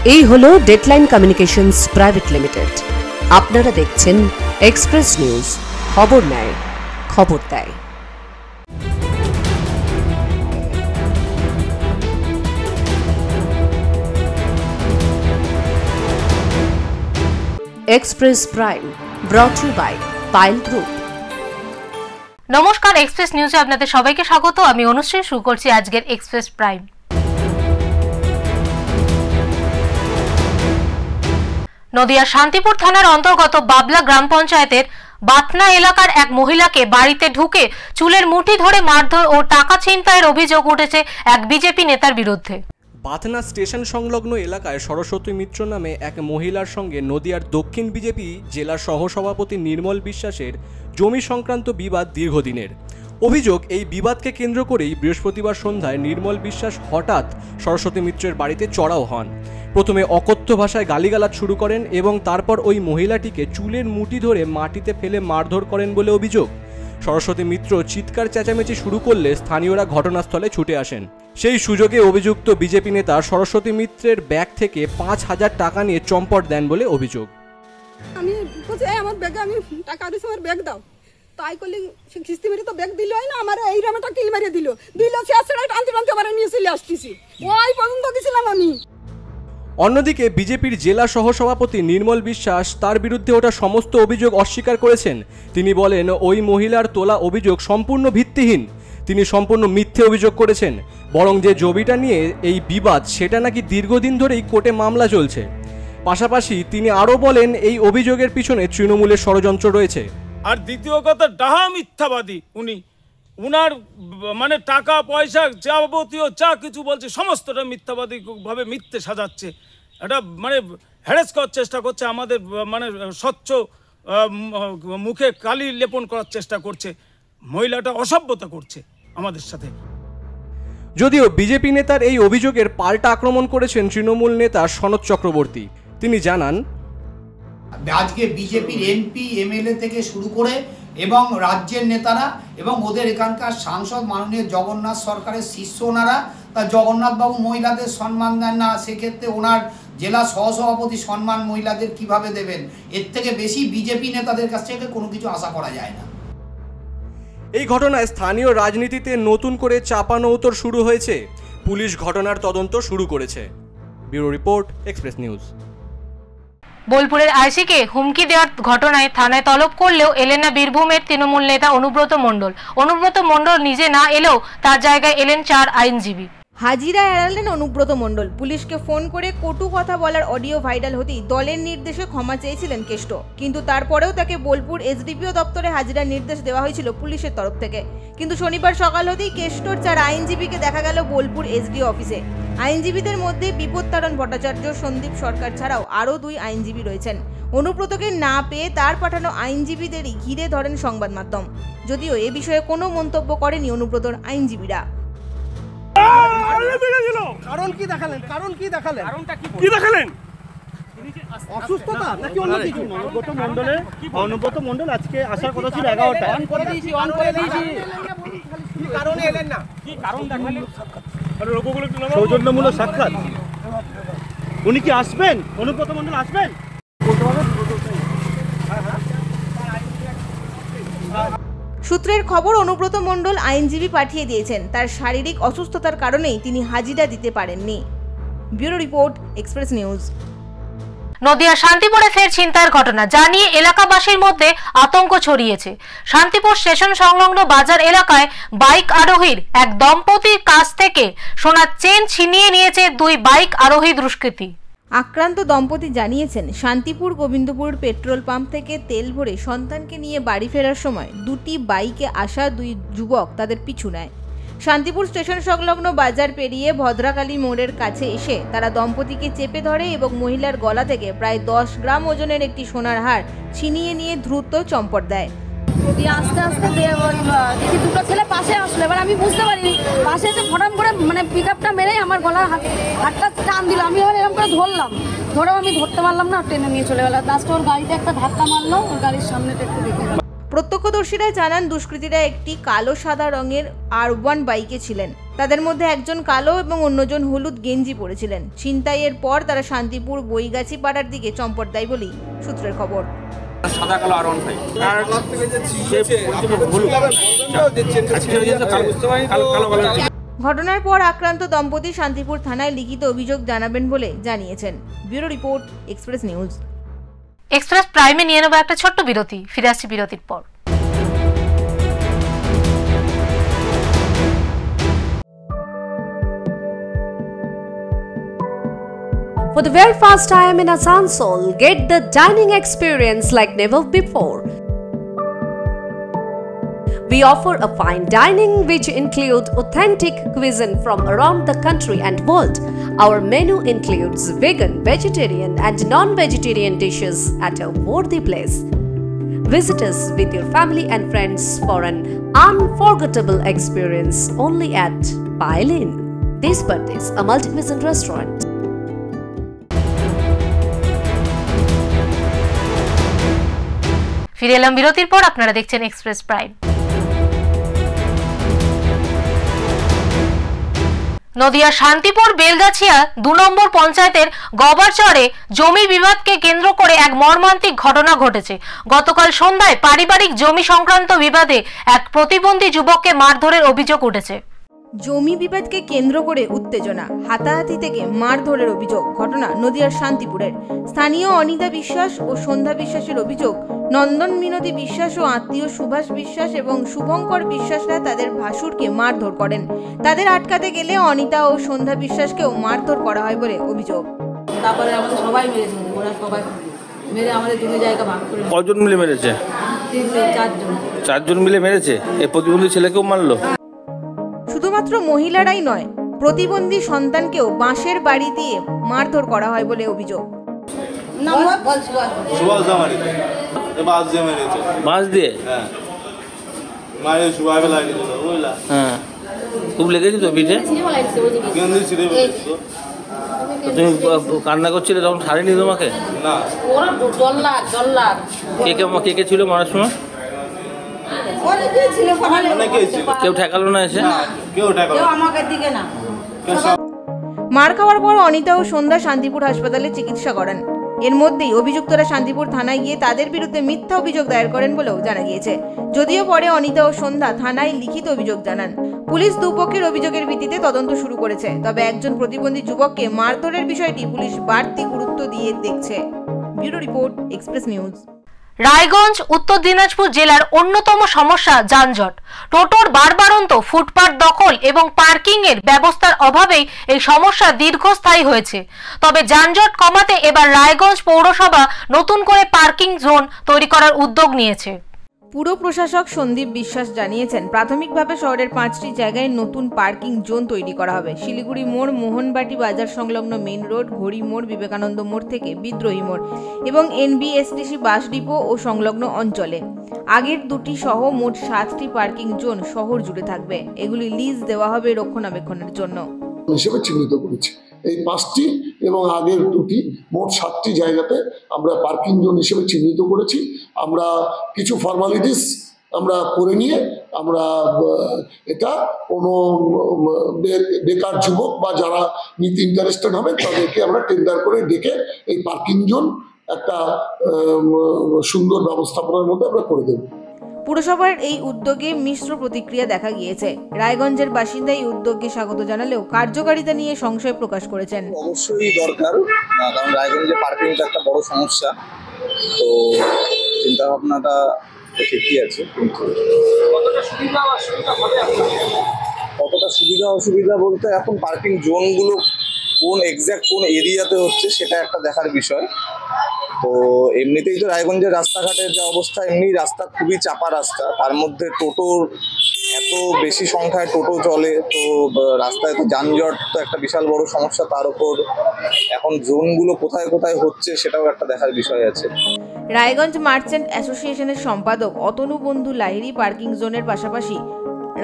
এই হলো deadline communications private limited. আপনারা দেখছেন এক্সপ্রেস নিউজ, খবর নেয়, খবর দেয়। Express prime brought you by পাইল গ্রুপ। নমস্কার, এক্সপ্রেস নিউজে আপনাদের সবাইকে স্বাগত। আমি অনুশ্রী, শুরু করছি আজকের এক্সপ্রেস প্রাইম। নদিয়ার শান্তিপুর থানার অন্তর্গত বাবলা গ্রাম পঞ্চায়েতের বাতনা এলাকার এক মহিলাকে বাড়িতে ঢুকে চুলের মুঠি ধরে মারধর ও টাকা ছিনতাইয়ের অভিযোগ উঠেছে এক বিজেপি নেতার বিরুদ্ধে। বাতনা স্টেশন সংলগ্ন এলাকায় সরস্বতী মিত্র নামে এক মহিলার সঙ্গে নদিয়ার দক্ষিণ বিজেপি জেলার সহসভাপতি নির্মল বিশ্বাসের জমি সংক্রান্ত বিবাদ দীর্ঘদিনের। অভিযোগ, এই বিবাদকে কেন্দ্র করেই বৃহস্পতিবার সন্ধ্যায় নির্মল বিশ্বাস হঠাৎ সরস্বতী মিত্রের বাড়িতে চড়াও হন। প্রথমে অকথ্য ভাষায় গালিগালাজ শুরু করেন এবং তারপর ওই মহিলাটিকে চুলের মুঠি ধরে মাটিতে ফেলে মারধর করেন বলে অভিযোগ। সরস্বতী মিত্র চিৎকার চেঁচামেচি শুরু করলে স্থানীয়রা ঘটনাস্থলে ছুটে আসেন। সেই সুযোগে অভিযুক্ত বিজেপি নেতা সরস্বতী মিত্রের ব্যাগ থেকে 5,000 টাকা নিয়ে চম্পট দেন বলে অভিযোগ। আমি বলছি আমার ব্যাগে আমি টাকা দিছি, আমার ব্যাগ দাও। তাই করলে সে কিস্তি মেরে তো ব্যাগ দিলই না, আমার এই রামেটা কিল মারিয়ে দিল সে আসলে টানতে টানতে আমার নিয়ে চলে আসতেছি, ওই পর্যন্ত গেছিলাম আমি। অন্যদিকে বিজেপির জেলা সহসভাপতি নির্মল বিশ্বাস তার বিরুদ্ধে ওঠা সমস্ত অভিযোগ অস্বীকার করেছেন। তিনি বলেন, ওই মহিলার তোলা অভিযোগ সম্পূর্ণ ভিত্তিহীন। তিনি সম্পূর্ণ মিথ্যে অভিযোগ করেছেন। বরং যে জমিটা নিয়ে এই বিবাদ, সেটা নাকি দীর্ঘদিন ধরেই কোর্টে মামলা চলছে। পাশাপাশি তিনি আরও বলেন, এই অভিযোগের পিছনে তৃণমূলের ষড়যন্ত্র রয়েছে। আর দ্বিতীয় কথা, ডাহা মিথ্যাবাদী উনার মানে টাকা পয়সা যাবতীয় যা কিছু বলছে সমস্তটা মিথ্যাবাদী ভাবে মিথ্যে সাজাচ্ছে। এটা মানে হ্যারেস করার চেষ্টা করছে, আমাদের মানে স্বচ্ছ মুখে কালি লেপন করার চেষ্টা করছে। মহিলাটা অসভ্যতা করছে আমাদের সাথে। যদিও বিজেপি নেতার এই অভিযোগের পাল্টা আক্রমণ করেছেন তৃণমূল নেতা সনৎ চক্রবর্তী। তিনি জানান, আজকে বিজেপির এমপি এমএলএ থেকে শুরু করে এবং রাজ্যের নেতারা এবং ওদের এখানকার সাংসদ মাননীয় জগন্নাথ সরকারের শিষ্য ওনারা, তা জগন্নাথবাবু মহিলাদের সম্মান দেন না, সেক্ষেত্রে ওনার জেলা সহসভাপতি সম্মান মহিলাদের কিভাবে দেবেন? এর থেকে বেশি বিজেপি নেতাদের কাছ থেকে কোনো কিছু আশা করা যায় না। এই ঘটনায় স্থানীয় রাজনীতিতে নতুন করে চাপানউতর শুরু হয়েছে। পুলিশ ঘটনার তদন্ত শুরু করেছে। Bureau report, Express news. বোলপুরের আইসিকে হুমকি দেওয়ার ঘটনায় থানায় তলব করলেও এলেন না বীরভূমের তৃণমূল নেতা অনুব্রত মণ্ডল। অনুব্রত মণ্ডল নিজে না এলেও তার জায়গায় এলেন 4 আইনজীবী। হাজিরা এড়ালেন অনুব্রত মণ্ডল। পুলিশকে ফোন করে কটু কথা বলার অডিও ভাইরাল হতেই দলের নির্দেশে ক্ষমা চেয়েছিলেন কেষ্ট, কিন্তু তারপরেও তাকে বোলপুর এসডিপিও দপ্তরে হাজিরার নির্দেশ দেওয়া হয়েছিল পুলিশের তরফ থেকে। কিন্তু শনিবার সকাল হতেই কেষ্টর 4 আইনজীবীকে দেখা গেল বোলপুর এসডিও অফিসে। আইনজীবীদের মধ্যে বিপত্তারণ ভট্টাচার্য, সন্দীপ সরকার ছাড়াও আরও 2 আইনজীবী রয়েছেন। অনুব্রতকে না পেয়ে তার পাঠানো আইনজীবীদেরই ঘিরে ধরেন সংবাদ মাধ্যম। যদিও এ বিষয়ে কোনো মন্তব্য করেনি অনুব্রতর আইনজীবীরা। কারণ কি দেখালেন? কারণটা কি দেখালেন? অসুস্থতা নাকি অন্য কিছু? অনুব্রত মণ্ডল আজকে আসার কথা ছিল 11টায়। অন করে দিয়েছি। কি কারণে এলেন না? কি কারণ দেখালেন? আরে লোকগুলো একটু নামাও। সৌজন্যমূলক সাক্ষাৎ। উনি কি আসবেন? অনুব্রত মণ্ডল আসবেন? সূত্রের খবর, অনুব্রত মণ্ডল আইনজীবী পাঠিয়ে দিয়েছেন। তার শারীরিক অসুস্থতার কারণেই তিনি হাজিরা দিতে পারেননি। Bureau report, Express news. Nadia শান্তিপুরে ফের ছিনতাইয়ের ঘটনা, যা নিয়ে এলাকাবাসীর মধ্যে আতঙ্ক ছড়িয়েছে। শান্তিপুর স্টেশন সংলগ্ন বাজার এলাকায় বাইক আরোহীর এক দম্পতির কাছ থেকে সোনার চেন ছিনিয়ে নিয়েছে 2 বাইক আরোহী দুষ্কৃতী। আক্রান্ত দম্পতি জানিয়েছেন, শান্তিপুর গোবিন্দপুর পেট্রোল পাম্প থেকে তেল ভরে সন্তানকে নিয়ে বাড়ি ফেরার সময় 2টি বাইকে আসা 2 যুবক তাদের পিছু নেয়। শান্তিপুর স্টেশন সংলগ্ন বাজার পেরিয়ে ভদ্রাকালী মোড়ের কাছে এসে তারা দম্পতিকে চেপে ধরে এবং মহিলার গলা থেকে প্রায় 10 গ্রাম ওজনের একটি সোনার হার ছিনিয়ে নিয়ে দ্রুত চম্পট দেয়। আস্তে আস্তে দেখি 2টো ছেলে পাশে আসলো। এবার আমি বুঝতে পারিনি, পাশে এসে ফটাম করে মানে পিক আপটা মেরে আমার গলার হাতটা টান দিল। আমি এবার এরকম করে ধরলাম, ধরেও আমি ধরতে পারলাম না, টেনে নিয়ে চলে গেল। লাস্টে ওর গাড়িতে একটা ধাক্কা মারলো, ওর গাড়ির সামনেটা একটু দেখে। প্রত্যক্ষদর্শীরা জানান দুষ্কৃতীরা একটি কালো সাদা রঙের R1 বাইকে ছিলেন। তাদের মধ্যে একজন কালো এবং অন্যজন হলুদ গেঞ্জি পরেছিলেন। ছিনতাইয়ের পর তারা শান্তিপুর বইগাছি পাড়ার দিকে চম্পট দেয় বলেই সূত্রের খবর। সাদা কালো R1 ঘটনার পর আক্রান্ত দম্পতি শান্তিপুর থানায় লিখিত অভিযোগ জানাবেন বলে জানিয়েছেন। Bureau report, Express news. Express প্রাইমে নিয়ে নেব একটা ছোট্ট বিরতি। ফিরে আসছি বিরতির পর। For the very first time in Asansol, get the dining experience like never before. We offer a fine dining which include authentic cuisine from around the country and world. Our menu includes vegan, vegetarian and non-vegetarian dishes at a worthy place. Visit us with your family and friends for an unforgettable experience only at Pailin. This birthdays a multi-cuisine restaurant. ফিরে এলাম বিরতির পর। আপনারা দেখছেন express prime. Nadia Shantipur Belgachia 2 নম্বর পঞ্চায়েতের গবারচরে জমি বিবাদকে কেন্দ্র করে এক মর্মান্তিক ঘটনা ঘটেছে। গতকাল সন্ধ্যায় পারিবারিক জমি সংক্রান্ত বিবাদে এক প্রতিবন্ধী যুবককে মারধরের অভিযোগ উঠেছে। জমি বিবাদকে কেন্দ্র করে উত্তেজনা, হাতাহাতি থেকে মারধরের অভিযোগ। ঘটনা নদিয়ার শান্তিপুরের। স্থানীয় অনিতা বিশ্বাস ও সন্ধ্যা বিশ্বাসের অভিযোগ, নন্দন মিনতি বিশ্বাস ও আত্মীয় সুভাষ বিশ্বাস এবং শুভঙ্কর বিশ্বাসরা তাদের ভাসুরকে মারধর করেন। তাদের আটকাতে গেলে অনিতা ও সন্ধ্যা বিশ্বাসকেও মারধর করা হয় বলে অভিযোগ। তারপরে আমাদের সবাই মেরেছে, ওরা সবাই মেরে আমাদের জমি জায়গা ভাগ করে। কজন মিলে মেরেছে? 4জন। 4জন মিলে মেরেছে। এই প্রতিবন্ধী ছেলেকেও মারলো? শুধুমাত্র মহিলারাই নয়, প্রতিবন্ধী সন্তানকেও বাঁশের বাড়ি দিয়ে মারধর করা হয় বলে অভিযোগ। বাঁশ দিয়ে? হ্যাঁ, খুব লেগেছে তো পিঠে? তুমি কান্না করছিলে তখন ছাড়েনি তোমাকে? না। কে কে ছিল মারার সময়? কেউ ঠেকালো না এসে? মার খাওয়ার পর অনিতা ও সন্ধ্যা শান্তিপুর হাসপাতালে চিকিৎসা করান। এর মধ্যেই অভিযুক্তরা শান্তিপুর থানায় গিয়ে তাদের বিরুদ্ধে মিথ্যা অভিযোগ দায়ের করেন বলেও জানা গিয়েছে। যদিও পরে অনিতা ও সন্ধ্যা থানায় লিখিত অভিযোগ জানান। পুলিশ দুপক্ষের অভিযোগের ভিত্তিতে তদন্ত শুরু করেছে। তবে একজন প্রতিবন্ধী যুবককে মারধরের বিষয়টি পুলিশ বাড়তি গুরুত্ব দিয়ে দেখছে। Bureau report, Express news. Raiganj উত্তর দিনাজপুর জেলার অন্যতম সমস্যা যানজট। টোটোর বারবারন্ত, ফুটপাত দখল এবং পার্কিং এর ব্যবস্থার অভাবেই এই সমস্যা দীর্ঘস্থায়ী হয়েছে। তবে যানজট কমাতে এবার রায়গঞ্জ পৌরসভা নতুন করে পার্কিং জোন তৈরি করার উদ্যোগ নিয়েছে। পুর প্রশাসক সন্দীপ বিশ্বাস জানিয়েছেন, প্রাথমিকভাবে শহরের 5টি জায়গায় নতুন পার্কিং জোন তৈরি করা হবে। শিলিগুড়ি মোড়, মোহনবাটি বাজার সংলগ্ন মেইন রোড, ঘড়ি মোড়, বিবেকানন্দ মোড় থেকে বিদ্রোহী মোড় এবং NBSTC বাস ডিপো ও সংলগ্ন অঞ্চলে। আগের দুটি সহ মোট 7টি পার্কিং জোন শহর জুড়ে থাকবে। এগুলি লিজ দেওয়া হবে রক্ষণাবেক্ষণের জন্য হিসেবে চিহ্নিত করেছি। এই 5টি এবং আগের দুটি মোট 7টি জায়গাতে আমরা পার্কিং জোন হিসেবে চিহ্নিত করেছি। আমরা কিছু ফর্মালিটিস আমরা করে নিয়ে আমরা এটা কোনো বেকার যুবক বা যারা নিতে ইন্টারেস্টেড হবে তাদেরকে আমরা টেন্ডার করে ডেকে এই পার্কিং জোন একটা সুন্দর ব্যবস্থাপনার মধ্যে আমরা করে দেব। পুরসভার এই উদ্যোগে মিশ্র প্রতিক্রিয়া দেখা গিয়েছে। রায়গঞ্জের বাসিন্দা এই উদ্যোগকে স্বাগত জানালেও কার্যকারিতা নিয়ে সংশয় প্রকাশ করেছেন। অবশ্যই দরকার, কারণ রায়গঞ্জে পার্কিংটা একটা বড় সমস্যা। তো চিন্তা ভাবনাটা ঠিকই আছে, কিন্তু কতটা সুবিধা অসুবিধা বলতে এখন পার্কিং জোনগুলো কোন এক্স্যাক্ট কোন এরিয়াতে হচ্ছে সেটা একটা দেখার বিষয়। তো এমনিতেই তো রায়গঞ্জের রাস্তাঘাটের যা অবস্থা, এমনি রাস্তা খুবই চাপা রাস্তা, তার মধ্যে টোটোর এত বেশি সংখ্যায় টোটো চলে, তো রাস্তায় তো যানজট তো একটা বিশাল বড় সমস্যা। তার উপর এখন জোনগুলো কোথায় কোথায় হচ্ছে সেটাও একটা দেখার বিষয় আছে। রায়গঞ্জ মার্চেন্ট অ্যাসোসিয়েশনের সম্পাদক অতনু বন্ধু লাহিড়ী পার্কিং জোনের পাশাপাশি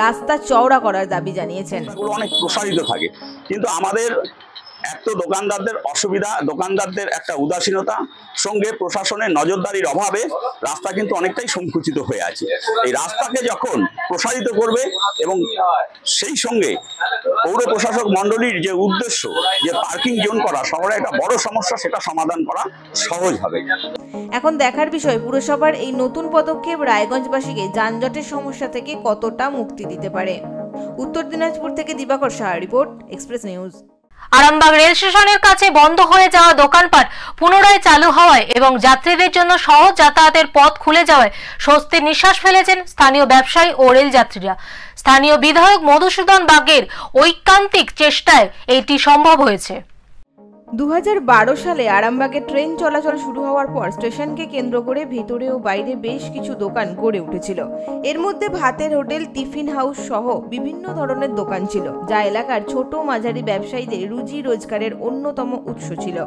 রাস্তা চওড়া করার দাবি জানিয়েছেন। অনেক প্রসারিত থাকে, কিন্তু আমাদের এক তো দোকানদারদের অসুবিধা, দোকানদারদের একটা উদাসীনতা, সঙ্গে প্রশাসনের নজরদারির অভাবে রাস্তা কিন্তু অনেকটাই সংকুচিত হয়ে আছে। এই রাস্তাকে যখন প্রসারিত করবে এবং সেই সঙ্গে পৌর প্রশাসক মণ্ডলীর যে উদ্দেশ্য যে পার্কিং জোন করা শহরে একটা বড় সমস্যা, সেটা সমাধান করা সহজ হবে। এখন দেখার বিষয় পুরসভার এই নতুন পদক্ষেপ রায়গঞ্জবাসীকে যানজটের সমস্যা থেকে কতটা মুক্তি দিতে পারে। উত্তর দিনাজপুর থেকে Dibakar Saha, report Express News. Arambagh rail স্টেশনের কাছে বন্ধ হয়ে যাওয়া দোকানপাট পুনরায় চালু হওয়ায় এবং যাত্রীদের জন্য সহজ যাতায়াতের পথ খুলে যাওয়ায় স্বস্তির নিঃশ্বাস ফেলেছেন স্থানীয় ব্যবসায়ী ও রেল যাত্রীরা। স্থানীয় বিধায়ক মধুসূদন বাগের ঐকান্তিক চেষ্টায় এটি সম্ভব হয়েছে। 2012 সালে আরামবাগে ট্রেন চলাচল শুরু হওয়ার পর স্টেশনকে কেন্দ্র করে ভিতরে ও বাইরে বেশ কিছু দোকান গড়ে উঠেছিল। এর মধ্যে ভাতের হোটেল, টিফিন হাউস সহ বিভিন্ন ধরনের দোকান ছিল, যা এলাকার ছোট মাঝারি ব্যবসায়ীদের রুজি রোজগারের অন্যতম উৎস ছিল।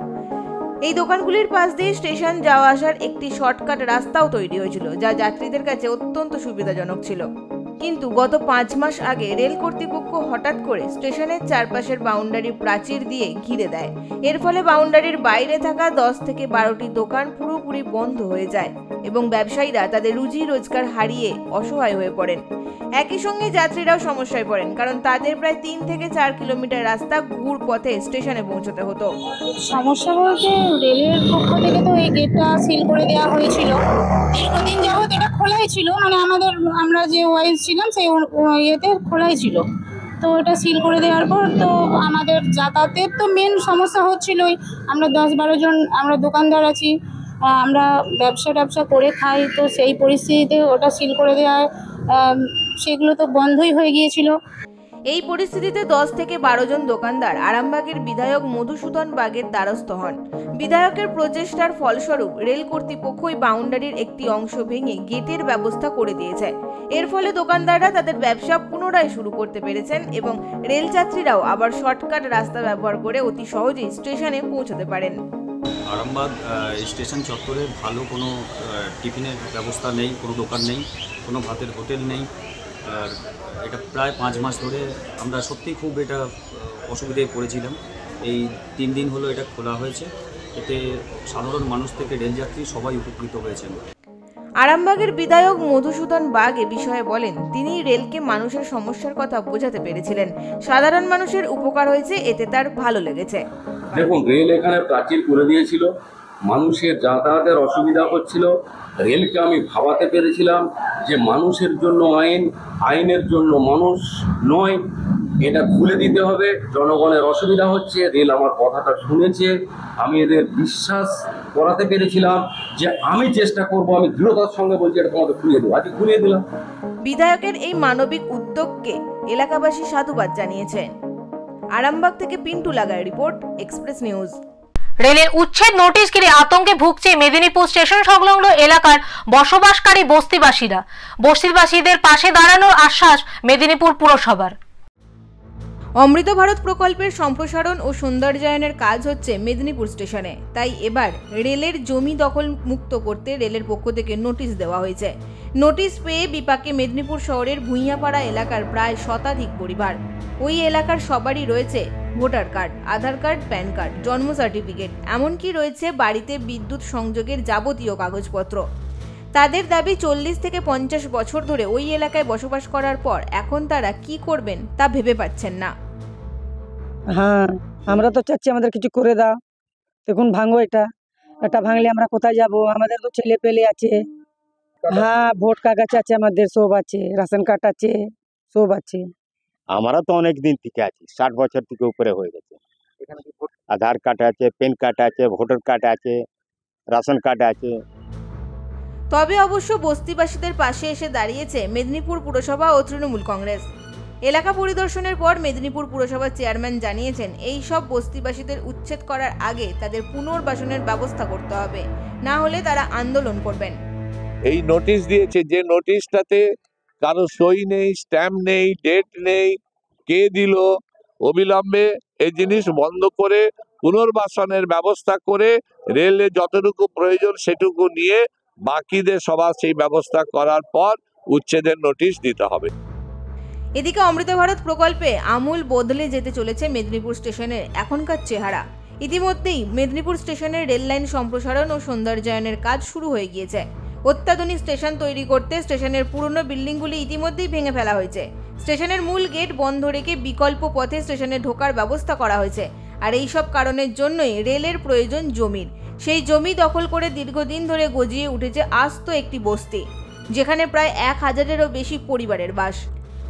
এই দোকানগুলির পাশ দিয়ে স্টেশন যাওয়া আসার একটি শর্টকাট রাস্তাও তৈরি হয়েছিল, যা যাত্রীদের কাছে অত্যন্ত সুবিধাজনক ছিল। কিন্তু গত 5 মাস আগে রেল কর্তৃপক্ষ হঠাৎ করে স্টেশনের চারপাশের বাউন্ডারি প্রাচীর দিয়ে ঘিরে দেয়। এর ফলে বাউন্ডারির বাইরে থাকা 10 থেকে 12টি দোকান পুরোপুরি বন্ধ হয়ে যায় এবং ব্যবসায়ীরা তাদের রুজি রোজগার হারিয়ে অসহায় হয়ে পড়েন। একই সঙ্গে যাত্রীরাও সমস্যায় পড়েন, কারণ তাদের প্রায় 3 থেকে 4 কিলোমিটার রাস্তা ঘুর পথে স্টেশনে পৌঁছতে হতো। সমস্যা বলতে রেলের পক্ষ থেকে তো এই গেটটা সিল করে দেওয়া হয়েছিল, দীর্ঘদিন যাবৎ এটা খোলাই ছিল, মানে আমরা যে ওয়াইজ ছিলাম সেই ইয়েতে খোলাই ছিল। তো এটা সিল করে দেওয়ার পর তো আমাদের যাতায়াতের তো মেন সমস্যা হচ্ছিলই। আমরা 10-12 জন আমরা দোকানদার আছি, আমরা ব্যবসা করে খাই, তো সেই পরিস্থিতিতে ওটা সিল করে দেওয়ায় সেগুলো তো বন্ধই হয়ে গিয়েছিল। এই পরিস্থিতিতে 10 থেকে 12 জন দোকানদার আরামবাগের বিধায়ক মধুসূদন বাগের দ্বারস্থ হন। বিধায়কের প্রচেষ্টার ফলস্বরূপ রেল কর্তৃপক্ষ ওই বাউন্ডারির একটি অংশ ভেঙে গেটের ব্যবস্থা করে দিয়েছে। এর ফলে দোকানদাররা তাদের ব্যবসা পুনরায় শুরু করতে পেরেছেন এবং রেল যাত্রীরাও আবার শর্টকাট রাস্তা ব্যবহার করে অতি সহজেই স্টেশনে পৌঁছতে পারেন। আরামবাগ স্টেশন চত্বরে ভালো কোনো টিফিনের ব্যবস্থা নেই, কোনো দোকান নেই, কোনো ভাতের হোটেল নেই। আর এটা প্রায় 5 মাস ধরে আমরা সত্যি খুব এটা অসুবিধায় পড়েছিলাম। এই 3 দিন হলো এটা খোলা হয়েছে, এতে সাধারণ মানুষ থেকে রেলযাত্রী সবাই উপকৃত হয়েছেন। আরামবাগের বিধায়ক মধুসূদন বাগ এ বিষয়ে বলেন, তিনি রেলকে মানুষের সমস্যার কথা বোঝাতে পেরেছিলেন। সাধারণ মানুষের উপকার হয়েছে, এতে তার ভালো লেগেছে। দেখুন, রেল এখানে প্রাচীর করে দিয়েছিল, মানুষের যাতায়াতের অসুবিধা হচ্ছিল। রেলকে আমি ভাবাতে পেরেছিলাম যে মানুষের জন্য আইন, আইনের জন্য মানুষ নয়, এটা খুলে দিতে হবে। জনগণের অসুবিধা হচ্ছে, রেল আমার কথাটা শুনেছে। আমি এদের বিশ্বাস করাতে পেরেছিলাম যে আমি চেষ্টা করব, আমি দৃঢ়তার সঙ্গে বলছি এটা তোমাদের খুলিয়ে দেবো। আজকে খুলিয়ে দিলাম। বিধায়কের এই মানবিক উদ্যোগকে এলাকাবাসী সাধুবাদ জানিয়েছেন। আরামবাগ থেকে পিন্টু লাগার রিপোর্ট, এক্সপ্রেস নিউজ। রেলের উচ্ছেদ নোটিশ ঘিরে আতঙ্কে ভুগছে মেদিনীপুর স্টেশন সংলগ্ন এলাকার বসবাসকারী বস্তিবাসীরা। বস্তিবাসীদের পাশে দাঁড়ানোর আশ্বাস মেদিনীপুর পুরসভার। অমৃত ভারত প্রকল্পের সম্প্রসারণ ও সৌন্দর্যায়নের কাজ হচ্ছে মেদিনীপুর স্টেশনে, তাই এবার রেলের জমি দখল মুক্ত করতে রেলের পক্ষ থেকে নোটিশ দেওয়া হয়েছে। নোটিশ পেয়ে বিপাকে মেদিনীপুর শহরের ভুঁইয়াপাড়া এলাকার প্রায় শতাধিক পরিবার। ওই এলাকার সবারই রয়েছে ভোটার কার্ড, আধার কার্ড, প্যান কার্ড, জন্ম সার্টিফিকেট, এমনকি রয়েছে বাড়িতে বিদ্যুৎ সংযোগের যাবতীয় কাগজপত্র। তাদের দাবি 40 থেকে 50 বছর ধরে ওই এলাকায় বসবাস করার পর এখন তারা কি করবেন তা ভেবে পাচ্ছেন না। হ্যাঁ, আমরা তো চাচ্ছি আমাদের কিছু করে দাও। দেখুন, ভাঙো এটা ভাঙলে আমরা কোথায় যাব? আমাদের তো ছেলে পেলে আছে। হ্যাঁ, ভোট কাগজ আছে, আমাদের সব আছে, রেশন কার্ড আছে, সব আছে। আমরা তো অনেক দিন থেকে আছি, 60 বছর থেকে উপরে হয়ে গেছে। আধার কার্ড আছে, প্যান কার্ড আছে, ভোটার কার্ড আছে, রেশন কার্ড আছে। তবে অবশ্য বস্তিবাসীদের পাশে এসে দাঁড়িয়েছে মেদিনীপুর পুরসভা ও তৃণমূল কংগ্রেস। এলাকা পরিদর্শনের পর মেদিনীপুর পুরসভার চেয়ারম্যান জানিয়েছেন, এই সব বস্তিবাসীদের উচ্ছেদ করার আগে তাদের পুনর্বাসনের ব্যবস্থা করতে হবে, না হলে তারা আন্দোলন করবেন। এই নোটিশ দিয়েছে, যে নোটিশটাতে কারো সই নেই, স্ট্যাম্প নেই, ডেট নেই, কে দিল, অবিলম্বে এই জিনিস বন্ধ করে পুনর্বাসনের ব্যবস্থা করে রেলে যতটুকু প্রয়োজন সেটুকু নিয়ে বাকিদের সবার সেই ব্যবস্থা করার পর উচ্ছেদের নোটিশ দিতে হবে। এদিকে অমৃত ভারত প্রকল্পে আমূল বদলে যেতে চলেছে মেদিনীপুর স্টেশনের এখনকার চেহারা। ইতিমধ্যেই মেদিনীপুর স্টেশনের রেল লাইন সম্প্রসারণ ও সৌন্দর্যায়নের কাজ শুরু হয়ে গিয়েছে। অত্যাধুনিক স্টেশন তৈরি করতে স্টেশনের পুরনো বিল্ডিংগুলি ইতিমধ্যেই ভেঙে ফেলা হয়েছে। স্টেশনের মূল গেট বন্ধ রেখে বিকল্প পথে স্টেশনে ঢোকার ব্যবস্থা করা হয়েছে। আর এই সব কারণের জন্যই রেলের প্রয়োজন জমির। সেই জমি দখল করে দীর্ঘদিন ধরে গজিয়ে উঠেছে আস্ত একটি বস্তি, যেখানে প্রায় 1000-এরও বেশি পরিবারের বাস।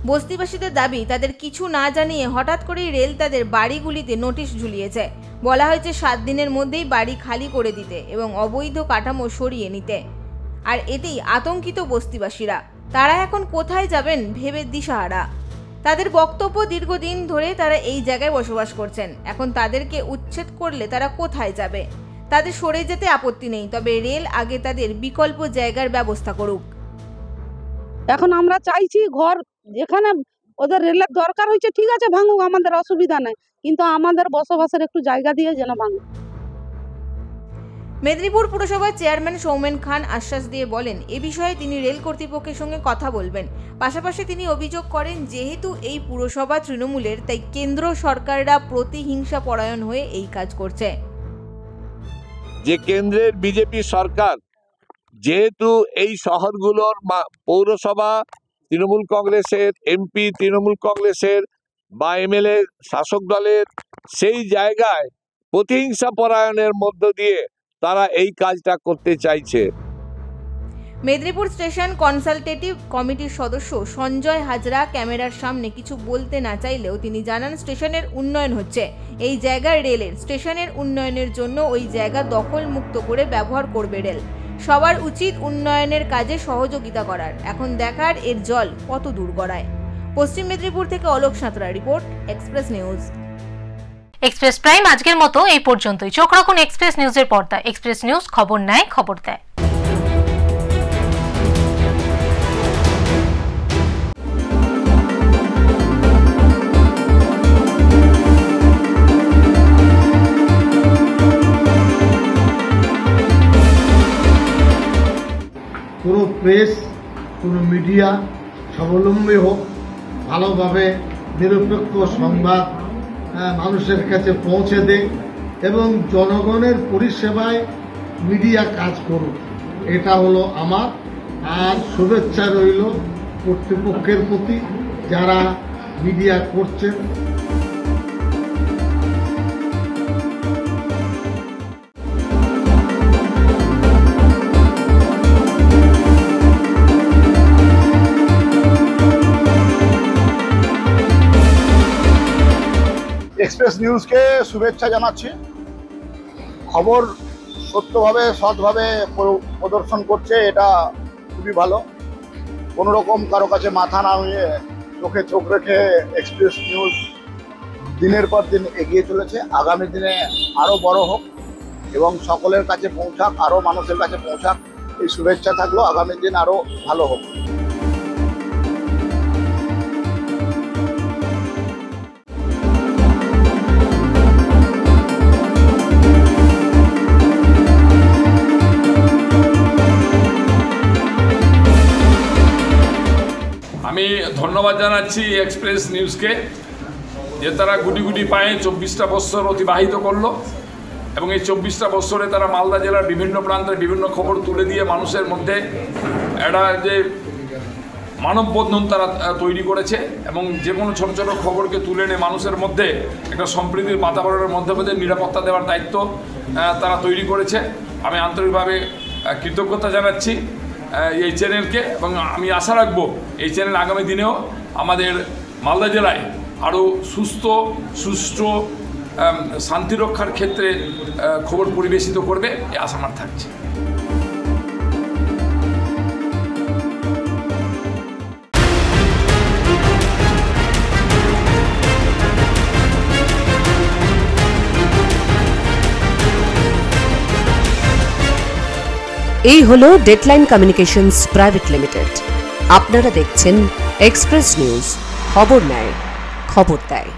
বস্তিবাসীদের দাবি, তাদের কিছু না জানিয়ে হঠাৎ করেই রেল তাদের বাড়িগুলিতে নোটিশ ঝুলিয়েছে। বলা হয়েছে 7 দিনের মধ্যেই বাড়ি খালি করে দিতে এবং অবৈধ কাঠামো সরিয়ে নিতে। আর এতেই আতঙ্কিত বস্তিবাসীরা। তারা এখন কোথায় যাবেন ভেবে দিশাহারা। তাদের বক্তব্য, দীর্ঘদিন ধরে তারা এই জায়গায় বসবাস করছেন, এখন তাদেরকে উচ্ছেদ করলে তারা কোথায় যাবে? তাদের সরে যেতে আপত্তি নেই, তবে রেল আগে তাদের বিকল্প জায়গার ব্যবস্থা করুক। এখন আমরা চাইছি ঘর, যেখানে ওদের রেলের দরকার হয়েছে ঠিক আছে ভাঙুক, আমাদের অসুবিধা নাই, কিন্তু আমাদের বসবাসের একটু জায়গা দিয়ে যেন ভাঙুক। মেদিনীপুর পুরসভার চেয়ারম্যান সৌমেন খান আশ্বাস দিয়ে বলেন, এ বিষয়ে তিনি রেল কর্তৃপক্ষের সঙ্গে কথা বলবেন। পাশাপাশি তিনি অভিযোগ করেন, যেহেতু এই পুরসভা তৃণমূলের, তাই কেন্দ্র সরকাররা প্রতিহিংসা পরায়ণ হয়ে এই কাজ করছে। যে কেন্দ্রের বিজেপি সরকার যেহেতু এই শহরগুলোর পৌরসভা তৃণমূল কংগ্রেসের, এমপি তৃণমূল কংগ্রেসের বা এমএলএ শাসক দলের, সেই জায়গায় প্রতিহিংসা পরায়ণের মধ্য দিয়ে তারা এই কাজটা করতে চাইছে। মেদিনীপুর স্টেশন কনসালটেটিভ কমিটির সদস্য সঞ্জয় হাজরা ক্যামেরার সামনে কিছু বলতে না চাইলেও তিনি জানান, স্টেশনের উন্নয়ন হচ্ছে। এই জায়গার রেলের স্টেশনের উন্নয়নের জন্য ওই জায়গা দখল মুক্ত করে ব্যবহার করবে রেল। সবার উচিত উন্নয়নের কাজে সহযোগিতা করার। এখন দেখার এর জল কত দূর গড়ায়। পশ্চিম মেদিনীপুর থেকে Alok Santra report, Express news. Express prime আজকের মতো এই পর্যন্তই। চোখ রাখুন এক্সপ্রেস নিউজের পর্দায়। এক্সপ্রেস নিউজ, খবর নেয়, খবর দেয়। কোনো প্রেস, কোনো মিডিয়া স্বাবলম্বী হোক, ভালোভাবে নিরপেক্ষ সংবাদ মানুষের কাছে পৌঁছে দেয় এবং জনগণের পরিষেবায় মিডিয়া কাজ করুক, এটা হলো আমার। আর শুভেচ্ছা রইল কর্তৃপক্ষের প্রতি, যারা মিডিয়া করছেন। এক্সপ্রেস নিউজকে শুভেচ্ছা জানাচ্ছি। খবর সত্যভাবে সৎভাবে প্রদর্শন করছে, এটা খুবই ভালো। কোনো রকম কারো কাছে মাথা না নিয়ে চোখে চোখ রেখে এক্সপ্রেস নিউজ দিনের পর দিন এগিয়ে চলেছে। আগামী দিনে আরও বড় হোক এবং সকলের কাছে পৌঁছাক, আরও মানুষের কাছে পৌঁছাক, এই শুভেচ্ছা থাকলো। আগামী দিন আরও ভালো হোক। আমি ধন্যবাদ জানাচ্ছি এক্সপ্রেস নিউজকে, যে তারা গুটি গুটি পায়ে 24টা বৎসর অতিবাহিত করলো এবং এই 24টা বৎসরে তারা মালদা জেলার বিভিন্ন প্রান্তের বিভিন্ন খবর তুলে দিয়ে মানুষের মধ্যে একটা যে মানববন্ধন তারা তৈরি করেছে এবং যে কোনো ছোটো ছোটো খবরকে তুলে এনে মানুষের মধ্যে একটা সম্প্রীতির বাতাবরণের মধ্যে নিরাপত্তা দেওয়ার দায়িত্ব তারা তৈরি করেছে। আমি আন্তরিকভাবে কৃতজ্ঞতা জানাচ্ছি এই চ্যানেলকে এবং আমি আশা রাখবো এই চ্যানেল আগামী দিনেও আমাদের মালদা জেলায় আরও সুষ্ঠু শান্তি রক্ষার ক্ষেত্রে খবর পরিবেশিত করবে, এই আশা আমার থাকছে। এই হলো ডেডলাইন কমিউনিকেশনস প্রাইভেট লিমিটেড। আপনারা দেখছেন এক্সপ্রেস নিউজ, খবর নেয়, খবর দেয়।